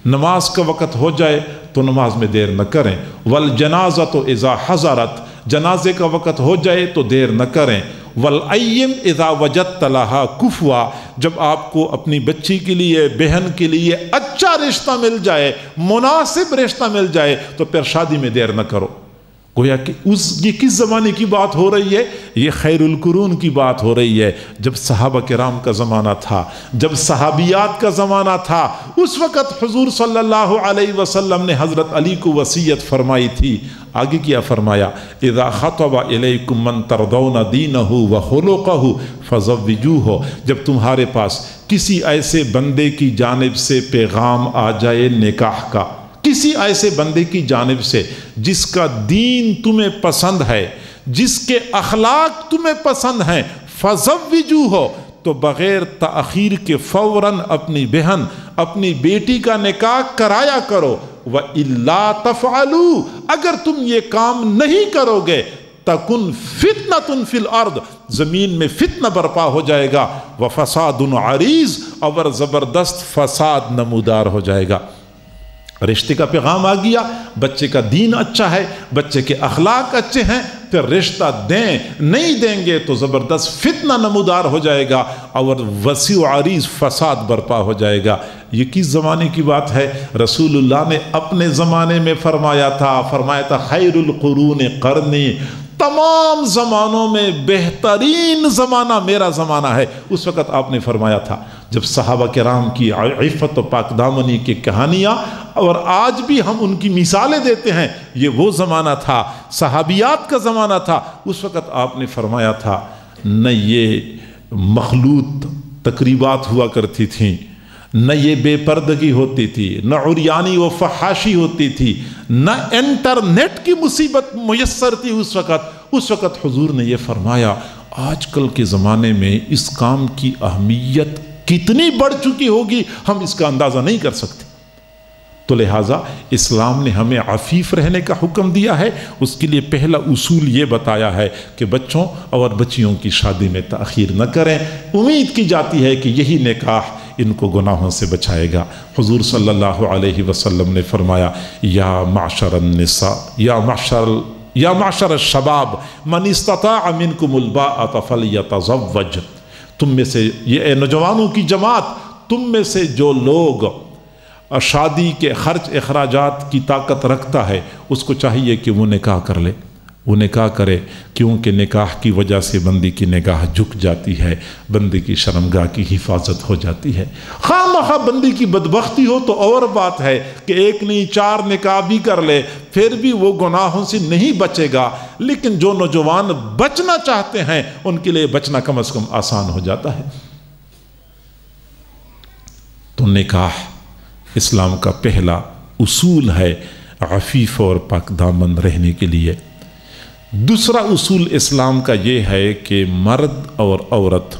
نماز کا وقت ہو جائے تو نماز میں دیر نہ کریں۔ والجنازۃ اذا حضرت، جنازے کا وقت ہو جائے تو دیر نہ کریں۔ والأیم اذا وجدت لها کفوا، جب آپ کو اپنی بچی کے لیے، بہن کے لیے اچھا رشتہ مل جائے، مناسب رشتہ مل جائے تو پھر شادی میں دیر نہ کرو۔ گویا کہ یہ کس زمانے کی بات ہو رہی ہے؟ یہ خیر القرون کی بات ہو رہی ہے، جب صحابہ کرام کا زمانہ تھا، جب صحابیات کا زمانہ تھا، اس وقت حضور صلی اللہ علیہ وسلم نے حضرت علی کو وصیت فرمائی تھی۔ آگے کیا فرمایا؟ اذا خطب الیکم من ترضون دینہ وخلقہ فزوجوہ، جب تمہارے پاس کسی ایسے بندے کی جانب سے پیغام آ جائے نکاح کا، کسی ایسے بندے کی جانب سے جس کا دین تمہیں پسند ہے، جس کے اخلاق تمہیں پسند ہیں، فزوجوہ، تو بغیر تاخیر کے فوراً اپنی بہن، اپنی بیٹی کا نکاح کرایا کرو۔ وَإِلَّا تَفْعَلُوا، اگر تم یہ کام نہیں کرو گے تَكُنْ فِتْنَةٌ فِي الْأَرْضِ، زمین میں فتنہ برپا ہو جائے گا، وَفَسَادٌ عَرِيضٌ، اور زبردست فساد نمودار ہو جائے گا۔ رشتے کا پیغام آ گیا، بچے کا دین اچھا ہے، بچے کے اخلاق اچھے ہیں، پھر رشتہ دیں، نہیں دیں گے تو زبردست فتنہ نمودار ہو جائے گا اور وسیع و عریض فساد برپا ہو جائے گا۔ یہ کس زمانے کی بات ہے؟ رسول اللہ نے اپنے زمانے میں فرمایا تھا خیر القرون قرنی، تمام زمانوں میں بہترین زمانہ میرا زمانہ ہے۔ اس وقت آپ نے فرمایا تھا جب صحابہ کرام کی عفت و پاک دامنی کی کہانیاں، اور آج بھی ہم ان کی مثالیں دیتے ہیں، یہ وہ زمانہ تھا، صحابیات کا زمانہ تھا۔ اس وقت آپ نے فرمایا تھا نہ یہ مخلوط تقریبات ہوا کرتی تھیں، نہ یہ بے پردگی ہوتی تھی، نہ عریانی و فحاشی ہوتی تھی، نہ انٹرنیٹ کی مصیبت میسر تھی اس وقت حضور نے یہ فرمایا۔ آج کل کے زمانے میں اس کام کی اہمیت کتنی بڑھ چکی ہوگی ہم اس کا اندازہ نہیں کر سکتے۔ تو لہٰذا اسلام نے ہمیں عفیف رہنے کا حکم دیا ہے۔ اس کے لیے پہلا اصول یہ بتایا ہے کہ بچوں اور بچیوں کی شادی میں تاخیر نہ کریں۔ امید کی جاتی ہے کہ یہی نکاح ان کو گناہوں سے بچائے گا۔ حضور صلی اللہ علیہ وسلم نے فرمایا یا معشر النساء یا معشر الشباب من استطاع منکم الباءۃ فلیتزوج، تم میں سے، یہ اے نوجوانوں کی جماعت، تم میں سے جو لوگ شادی کے خرچ اخراجات کی طاقت رکھتا ہے اس کو چاہیے کہ وہ نکاح کر لے، وہ نکاح کرے، کیونکہ نکاح کی وجہ سے بندی کی نگاہ جھک جاتی ہے، بندی کی شرمگاہ کی حفاظت ہو جاتی ہے۔ خواہ مخواہ بندی کی بدبختی ہو تو اور بات ہے کہ ایک نہیں 4 نکاح بھی کر لے، پھر بھی وہ گناہوں سے نہیں بچے گا، لیکن جو نوجوان بچنا چاہتے ہیں ان کے لیے بچنا کم از کم آسان ہو جاتا ہے۔ تو نکاح اسلام کا پہلا اصول ہے عفیف اور پاک دامن رہنے کے لیے۔ دوسرا اصول اسلام کا یہ ہے کہ مرد اور عورت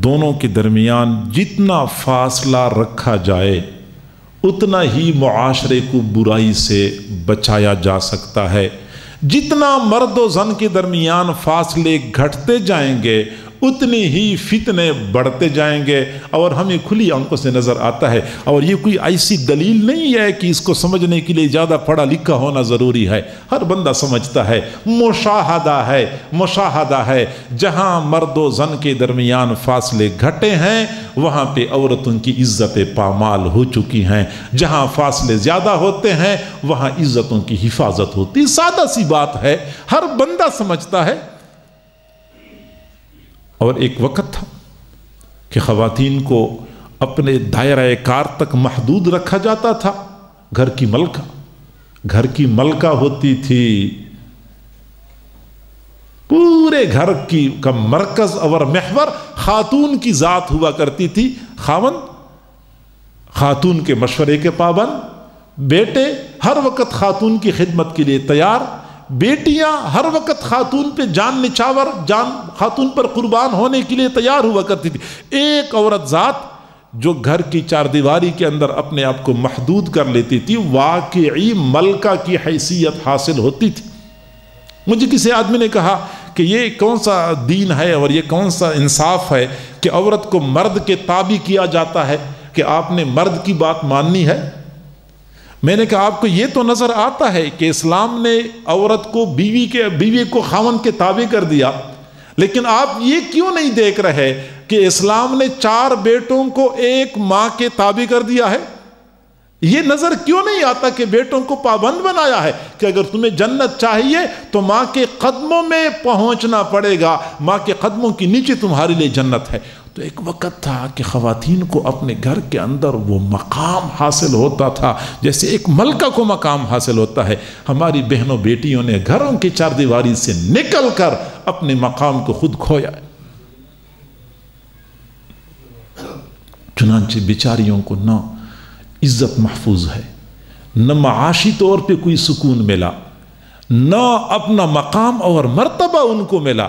دونوں کے درمیان جتنا فاصلہ رکھا جائے اتنا ہی معاشرے کو برائی سے بچایا جا سکتا ہے۔ جتنا مرد و زن کے درمیان فاصلے گھٹتے جائیں گے اتنی ہی فتنے بڑھتے جائیں گے، اور ہمیں کھلی آنکھوں سے نظر آتا ہے۔ اور یہ کوئی ایسی دلیل نہیں ہے کہ اس کو سمجھنے کے لیے زیادہ پڑھا لکھا ہونا ضروری ہے، ہر بندہ سمجھتا ہے، مشاہدہ ہے۔ جہاں مرد و زن کے درمیان فاصلے گھٹے ہیں وہاں پہ عورتوں کی عزتیں پامال ہو چکی ہیں، جہاں فاصلے زیادہ ہوتے ہیں وہاں عزتوں کی حفاظت ہوتی۔ سادہ سی بات ہے، ہر بندہ سمجھتا ہے۔ اور ایک وقت تھا کہ خواتین کو اپنے دائرہ کار تک محدود رکھا جاتا تھا۔ گھر کی ملکہ ہوتی تھی، پورے گھر کا مرکز اور محور خاتون کی ذات ہوا کرتی تھی۔ خاوند خاتون کے مشورے کے پابند، بیٹے ہر وقت خاتون کی خدمت کے لیے تیار، بیٹیاں ہر وقت خاتون پہ جان نچھاور، خاتون پر قربان ہونے کے لیے تیار ہوا کرتی تھی۔ ایک عورت ذات جو گھر کی چار دیواری کے اندر اپنے آپ کو محدود کر لیتی تھی، واقعی ملکہ کی حیثیت حاصل ہوتی تھی۔ مجھے کسی آدمی نے کہا کہ یہ کون سا دین ہے اور یہ کون سا انصاف ہے کہ عورت کو مرد کے تابع کیا جاتا ہے، کہ آپ نے مرد کی بات ماننی ہے؟ میں نے کہا آپ کو یہ تو نظر آتا ہے کہ اسلام نے عورت کو بیوی کو خاوند کے تابع کر دیا، لیکن آپ یہ کیوں نہیں دیکھ رہے کہ اسلام نے 4 بیٹوں کو ایک ماں کے تابع کر دیا ہے؟ یہ نظر کیوں نہیں آتا کہ بیٹوں کو پابند بنایا ہے کہ اگر تمہیں جنت چاہیے تو ماں کے قدموں میں پہنچنا پڑے گا، ماں کے قدموں کے نیچے تمہارے لیے جنت ہے۔ تو ایک وقت تھا کہ خواتین کو اپنے گھر کے اندر وہ مقام حاصل ہوتا تھا جیسے ایک ملکہ کو مقام حاصل ہوتا ہے۔ ہماری بہنوں بیٹیوں نے گھروں کی چار دیواری سے نکل کر اپنے مقام کو خود کھویا ہے۔ چنانچہ بیچاریوں کو نہ عزت محفوظ ہے، نہ معاشی طور پہ کوئی سکون ملا، نہ اپنا مقام اور مرتبہ ان کو ملا۔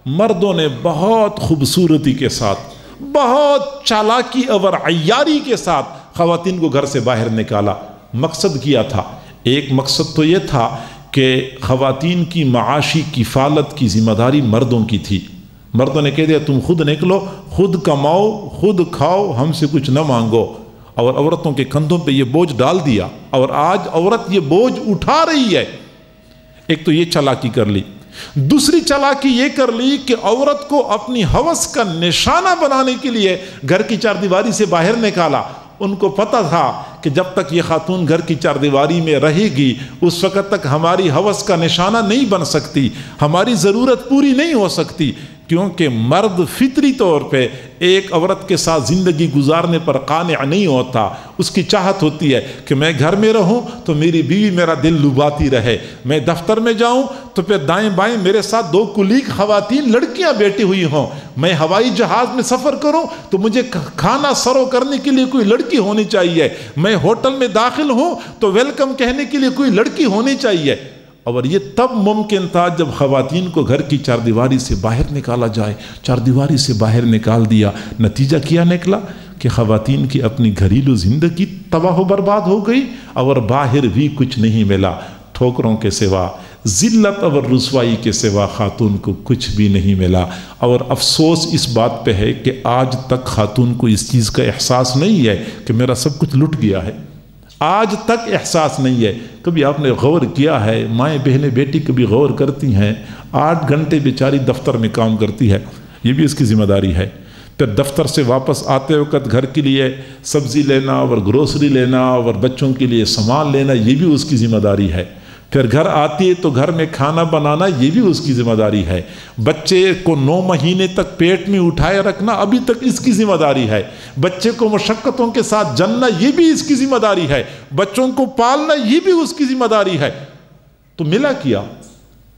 مردوں نے بہت خوبصورتی کے ساتھ، بہت چالاکی اور عیاری کے ساتھ خواتین کو گھر سے باہر نکالا۔ مقصد کیا تھا؟ ایک مقصد تو یہ تھا کہ خواتین کی معاشی کفالت کی ذمہ داری مردوں کی تھی۔ مردوں نے کہہ دیا تم خود نکلو، خود کماؤ، خود کھاؤ، ہم سے کچھ نہ مانگو، اور عورتوں کے کندھوں پہ یہ بوجھ ڈال دیا، اور آج عورت یہ بوجھ اٹھا رہی ہے۔ ایک تو یہ چالاکی کر لی، دوسری چالاکی یہ کر لی کہ عورت کو اپنی ہوس کا نشانہ بنانے کے لیے گھر کی چار دیواری سے باہر نکالا۔ ان کو پتہ تھا کہ جب تک یہ خاتون گھر کی چار دیواری میں رہے گی اس وقت تک ہماری ہوس کا نشانہ نہیں بن سکتی، ہماری ضرورت پوری نہیں ہو سکتی، کیونکہ مرد فطری طور پہ ایک عورت کے ساتھ زندگی گزارنے پر قانع نہیں ہوتا۔ اس کی چاہت ہوتی ہے کہ میں گھر میں رہوں تو میری بیوی میرا دل لباتی رہے، میں دفتر میں جاؤں تو پھر دائیں بائیں میرے ساتھ 2 کلیگ خواتین لڑکیاں بیٹھی ہوئی ہوں، میں ہوائی جہاز میں سفر کروں تو مجھے کھانا سرو کرنے کے لیے کوئی لڑکی ہونی چاہیے، میں ہوٹل میں داخل ہوں تو ویلکم کہنے کے لیے کوئی لڑکی ہونی چاہیے۔ اور یہ تب ممکن تھا جب خواتین کو گھر کی چار دیواری سے باہر نکالا جائے۔ چار دیواری سے باہر نکال دیا، نتیجہ کیا نکلا کہ خواتین کی اپنی گھریلو زندگی تباہ و برباد ہو گئی، اور باہر بھی کچھ نہیں ملا، ٹھوکروں کے سوا، ذلت اور رسوائی کے سوا خاتون کو کچھ بھی نہیں ملا۔ اور افسوس اس بات پہ ہے کہ آج تک خاتون کو اس چیز کا احساس نہیں ہے کہ میرا سب کچھ لٹ گیا ہے، آج تک احساس نہیں ہے۔ کبھی آپ نے غور کیا ہے، مائیں بہنیں بیٹی کبھی غور کرتی ہیں، 8 گھنٹے بیچاری دفتر میں کام کرتی ہے، یہ بھی اس کی ذمہ داری ہے۔ پھر دفتر سے واپس آتے وقت گھر کے لیے سبزی لینا اور گروسری لینا اور بچوں کے لیے سامان لینا، یہ بھی اس کی ذمہ داری ہے۔ پھر گھر آتی ہے تو گھر میں کھانا بنانا، یہ بھی اس کی ذمہ داری ہے۔ بچے کو 9 مہینے تک پیٹ میں اٹھائے رکھنا ابھی تک اس کی ذمہ داری ہے۔ بچے کو مشقتوں کے ساتھ جننا، یہ بھی اس کی ذمہ داری ہے۔ بچوں کو پالنا، یہ بھی اس کی ذمہ داری ہے۔ تو ملا کیا؟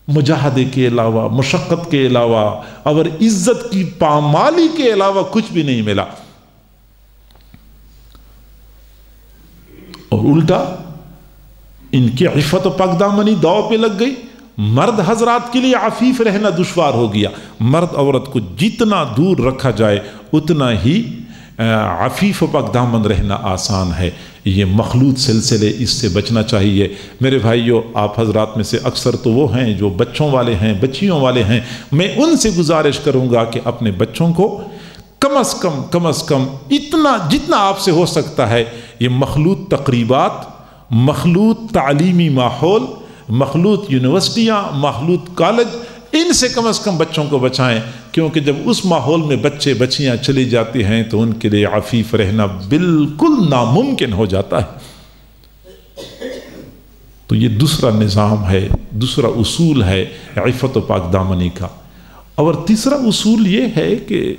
مجاہدے کے علاوہ، مشقت کے علاوہ اور عزت کی پامالی کے علاوہ کچھ بھی نہیں ملا۔ اور الٹا ان کی عفت و پاک دامنی داؤ پہ لگ گئی۔ مرد حضرات کے لیے عفیف رہنا دشوار ہو گیا۔ مرد عورت کو جتنا دور رکھا جائے اتنا ہی عفیف و پاک دامن رہنا آسان ہے۔ یہ مخلوط سلسلے، اس سے بچنا چاہیے۔ میرے بھائیوں، آپ حضرات میں سے اکثر تو وہ ہیں جو بچوں والے ہیں، بچیوں والے ہیں، میں ان سے گزارش کروں گا کہ اپنے بچوں کو کم از کم اتنا جتنا آپ سے ہو سکتا ہے یہ مخلوط تقریبات، مخلوط تعلیمی ماحول، مخلوط یونیورسٹیاں، مخلوط کالج، ان سے کم از کم بچوں کو بچائیں، کیونکہ جب اس ماحول میں بچے بچیاں چلی جاتی ہیں تو ان کے لیے عفیف رہنا بالکل ناممکن ہو جاتا ہے۔ تو یہ دوسرا نظام ہے، دوسرا اصول ہے عفت و پاک دامنی کا۔ اور تیسرا اصول یہ ہے کہ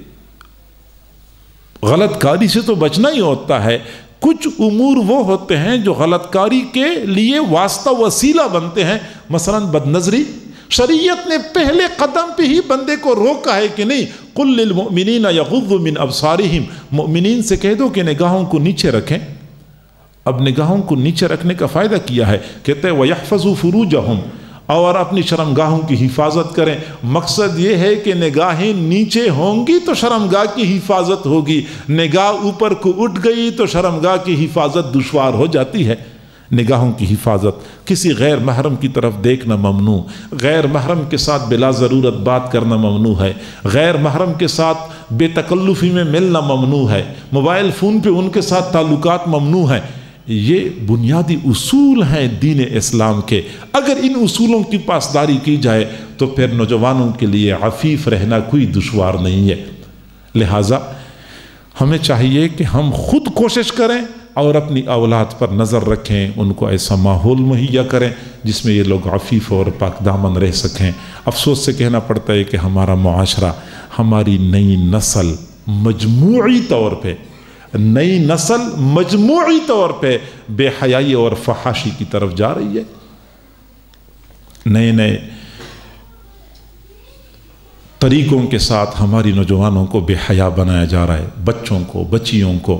غلط کاری سے تو بچنا ہی ہوتا ہے، کچھ امور وہ ہوتے ہیں جو غلط کاری کے لیے واسطہ وسیلہ بنتے ہیں، مثلا بد نظری۔ شریعت نے پہلے قدم پہ ہی بندے کو روکا ہے کہ نہیں، قل للمؤمنین یغضوا من ابصارہم، مؤمنین سے کہہ دو کہ نگاہوں کو نیچے رکھیں۔ اب نگاہوں کو نیچے رکھنے کا فائدہ کیا ہے؟ کہتے ہیں وَيَحْفَظُوا فُرُوجَهُمْ، اور اپنی شرمگاہوں کی حفاظت کریں۔ مقصد یہ ہے کہ نگاہیں نیچے ہوں گی تو شرمگاہ کی حفاظت ہوگی، نگاہ اوپر کو اٹھ گئی تو شرمگاہ کی حفاظت دشوار ہو جاتی ہے۔ نگاہوں کی حفاظت، کسی غیر محرم کی طرف دیکھنا ممنوع، غیر محرم کے ساتھ بلا ضرورت بات کرنا ممنوع ہے، غیر محرم کے ساتھ بے تکلفی میں ملنا ممنوع ہے، موبائل فون پہ ان کے ساتھ تعلقات ممنوع ہیں۔ یہ بنیادی اصول ہیں دین اسلام کے، اگر ان اصولوں کی پاسداری کی جائے تو پھر نوجوانوں کے لیے عفیف رہنا کوئی دشوار نہیں ہے۔ لہٰذا ہمیں چاہیے کہ ہم خود کوشش کریں اور اپنی اولاد پر نظر رکھیں، ان کو ایسا ماحول مہیا کریں جس میں یہ لوگ عفیف اور پاک دامن رہ سکیں۔ افسوس سے کہنا پڑتا ہے کہ ہمارا معاشرہ، ہماری نئی نسل مجموعی طور پہ بے حیائی اور فحاشی کی طرف جا رہی ہے۔ نئے طریقوں کے ساتھ ہماری نوجوانوں کو بے حیا بنایا جا رہا ہے، بچوں کو، بچیوں کو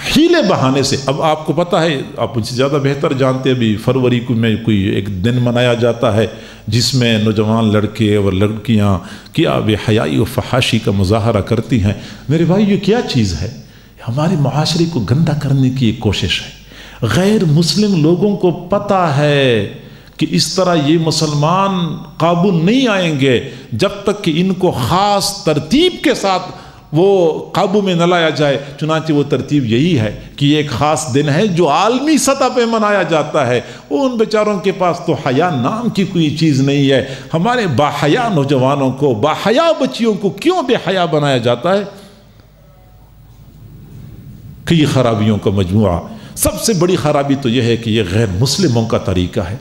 حیلے بہانے سے۔ اب آپ کو پتہ ہے، آپ مجھ سے زیادہ بہتر جانتے ہیں، ابھی فروری میں کوئی ایک دن منایا جاتا ہے جس میں نوجوان لڑکے اور لڑکیاں کیا بے حیائی و فحاشی کا مظاہرہ کرتی ہیں۔ میرے بھائی، یہ کیا چیز ہے؟ ہمارے معاشرے کو گندا کرنے کی ایک کوشش ہے۔ غیر مسلم لوگوں کو پتہ ہے کہ اس طرح یہ مسلمان قابو نہیں آئیں گے جب تک کہ ان کو خاص ترتیب کے ساتھ وہ قابو میں نہ لایا جائے۔ چنانچہ وہ ترتیب یہی ہے کہ یہ ایک خاص دن ہے جو عالمی سطح پہ منایا جاتا ہے۔ وہ ان بیچاروں کے پاس تو حیا نام کی کوئی چیز نہیں ہے۔ ہمارے باحیا نوجوانوں کو، باحیا بچیوں کو کیوں بے حیا بنایا جاتا ہے؟ کئی خرابیوں کا مجموعہ۔ سب سے بڑی خرابی تو یہ ہے کہ یہ غیر مسلموں کا طریقہ ہے،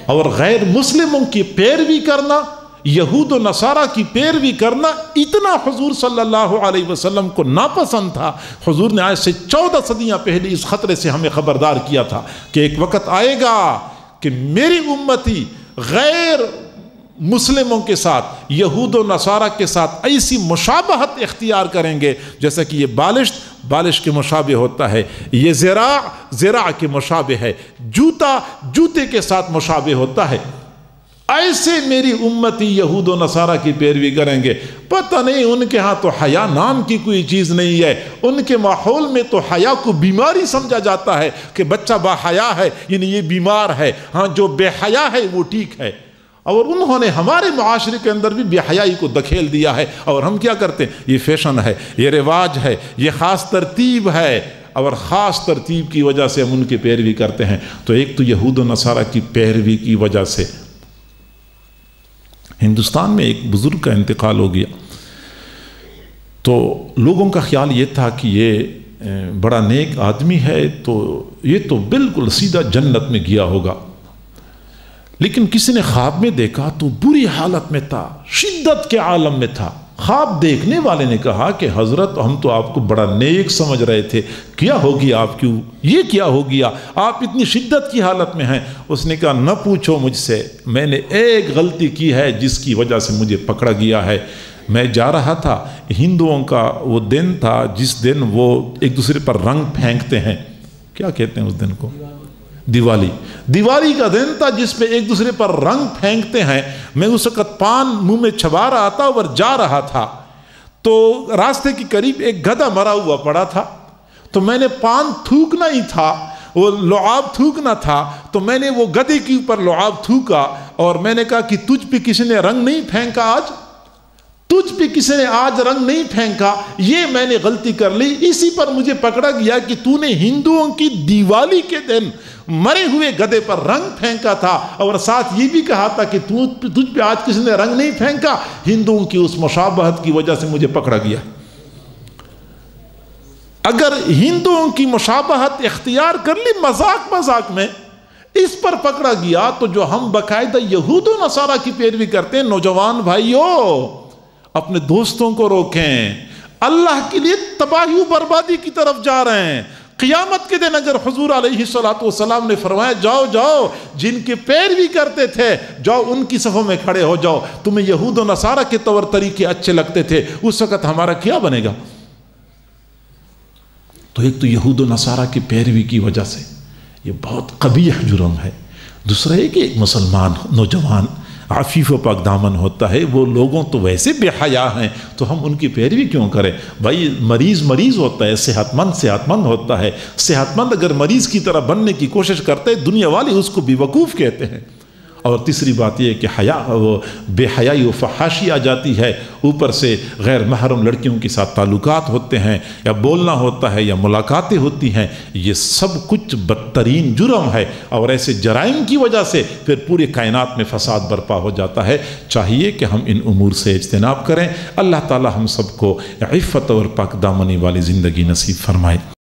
اور غیر مسلموں کی پیروی کرنا، یہود و نصارہ کی پیروی کرنا اتنا حضور صلی اللہ علیہ وسلم کو ناپسند تھا۔ حضور نے آج سے 14 صدیاں پہلے اس خطرے سے ہمیں خبردار کیا تھا کہ ایک وقت آئے گا کہ میری امتی غیر مسلموں کے ساتھ، یہود و نصارہ کے ساتھ ایسی مشابہت اختیار کریں گے جیسا کہ یہ بالش کے مشابہ ہوتا ہے، یہ زراع کے مشابہ ہے، جوتا جوتے کے ساتھ مشابہ ہوتا ہے۔ ایسے میری امتی یہود و نصارہ کی پیروی کریں گے۔ پتہ نہیں ان کے ہاں تو حیا نام کی کوئی چیز نہیں ہے، ان کے ماحول میں تو حیا کو بیماری سمجھا جاتا ہے کہ بچہ با حیا ہے یعنی یہ بیمار ہے، ہاں جو بے حیا ہے وہ ٹھیک ہے۔ اور انہوں نے ہمارے معاشرے کے اندر بھی بے حیائی کو دھکیل دیا ہے، اور ہم کیا کرتے ہیں؟ یہ فیشن ہے، یہ رواج ہے، یہ خاص ترتیب ہے، اور خاص ترتیب کی وجہ سے ہم ان کی پیروی کرتے ہیں۔ تو ایک تو یہود و نصارہ کی پیروی کی وجہ سے ہندوستان میں ایک بزرگ کا انتقال ہو گیا، تو لوگوں کا خیال یہ تھا کہ یہ بڑا نیک آدمی ہے، تو یہ تو بالکل سیدھا جنت میں گیا ہوگا۔ لیکن کسی نے خواب میں دیکھا تو بری حالت میں تھا، شدت کے عالم میں تھا۔ خواب دیکھنے والے نے کہا کہ حضرت ہم تو آپ کو بڑا نیک سمجھ رہے تھے، کیا ہو گیا آپ کیوں؟ یہ کیا ہو گیا؟ آپ اتنی شدت کی حالت میں ہیں۔ اس نے کہا نہ پوچھو مجھ سے، میں نے ایک غلطی کی ہے جس کی وجہ سے مجھے پکڑا گیا ہے۔ میں جا رہا تھا، ہندوؤں کا وہ دن تھا جس دن وہ ایک دوسرے پر رنگ پھینکتے ہیں، کیا کہتے ہیں اس دن کو؟ دیوالی کا دن تھا جس پہ ایک دوسرے پر رنگ پھینکتے ہیں۔ میں اس وقت پان منہ میں چبا رہا تھا اور جا رہا تھا، تو راستے کے قریب ایک گدھا مرا ہوا پڑا تھا، تو میں نے پان تھوکنا ہی تھا، وہ لعاب تھوکنا تھا، تو میں نے وہ گدھے کے اوپر لعاب تھوکا اور میں نے کہا کہ تجھ پہ کسی نے رنگ نہیں پھینکا آج، تجھ پہ کسی نے آج رنگ نہیں پھینکا، یہ میں نے غلطی کر لی۔ اسی پر مجھے پکڑا گیا کہ تو نے ہندوؤں کی دیوالی کے دن مرے ہوئے گدھے پر رنگ پھینکا تھا، اور ساتھ یہ بھی کہا تھا کہ تجھ پہ آج کسی نے رنگ نہیں پھینکا۔ ہندوؤں کی اس مشابہت کی وجہ سے مجھے پکڑا گیا۔ اگر ہندوؤں کی مشابہت اختیار کر لی مذاق میں، اس پر پکڑا گیا، تو جو ہم باقاعدہ یہود و نصارہ کی پیروی کرتے ہیں، نوجوان بھائیوں اپنے دوستوں کو روکیں، اللہ کے لیے تباہی و بربادی کی طرف جا رہے ہیں۔ قیامت کے دن اگر حضور علیہ السلام نے فرمایا جاؤ جاؤ جن کے پیروی کرتے تھے جاؤ ان کی صفوں میں کھڑے ہو جاؤ، تمہیں یہود و نصارہ کے طور طریقے اچھے لگتے تھے، اس وقت ہمارا کیا بنے گا؟ تو ایک تو یہود و نصارہ کی پیروی کی وجہ سے یہ بہت قبیح جرم ہے۔ دوسرا ہے کہ ایک مسلمان نوجوان عفیف و پاک دامن ہوتا ہے، وہ لوگوں تو ویسے بے حیا ہیں، تو ہم ان کی پیروی کیوں کریں؟ بھائی مریض ہوتا ہے، صحت مند ہوتا ہے، صحت مند اگر مریض کی طرح بننے کی کوشش کرتے ہیں، دنیا والے اس کو بے وقوف کہتے ہیں۔ اور تیسری بات یہ ہے کہ وہ بے حیائی و فحاشی آ جاتی ہے، اوپر سے غیر محرم لڑکیوں کے ساتھ تعلقات ہوتے ہیں، یا بولنا ہوتا ہے، یا ملاقاتیں ہوتی ہیں، یہ سب کچھ بدترین جرم ہے، اور ایسے جرائم کی وجہ سے پھر پوری کائنات میں فساد برپا ہو جاتا ہے۔ چاہیے کہ ہم ان امور سے اجتناب کریں۔ اللہ تعالی ہم سب کو عفت اور پاک دامنی والی زندگی نصیب فرمائے۔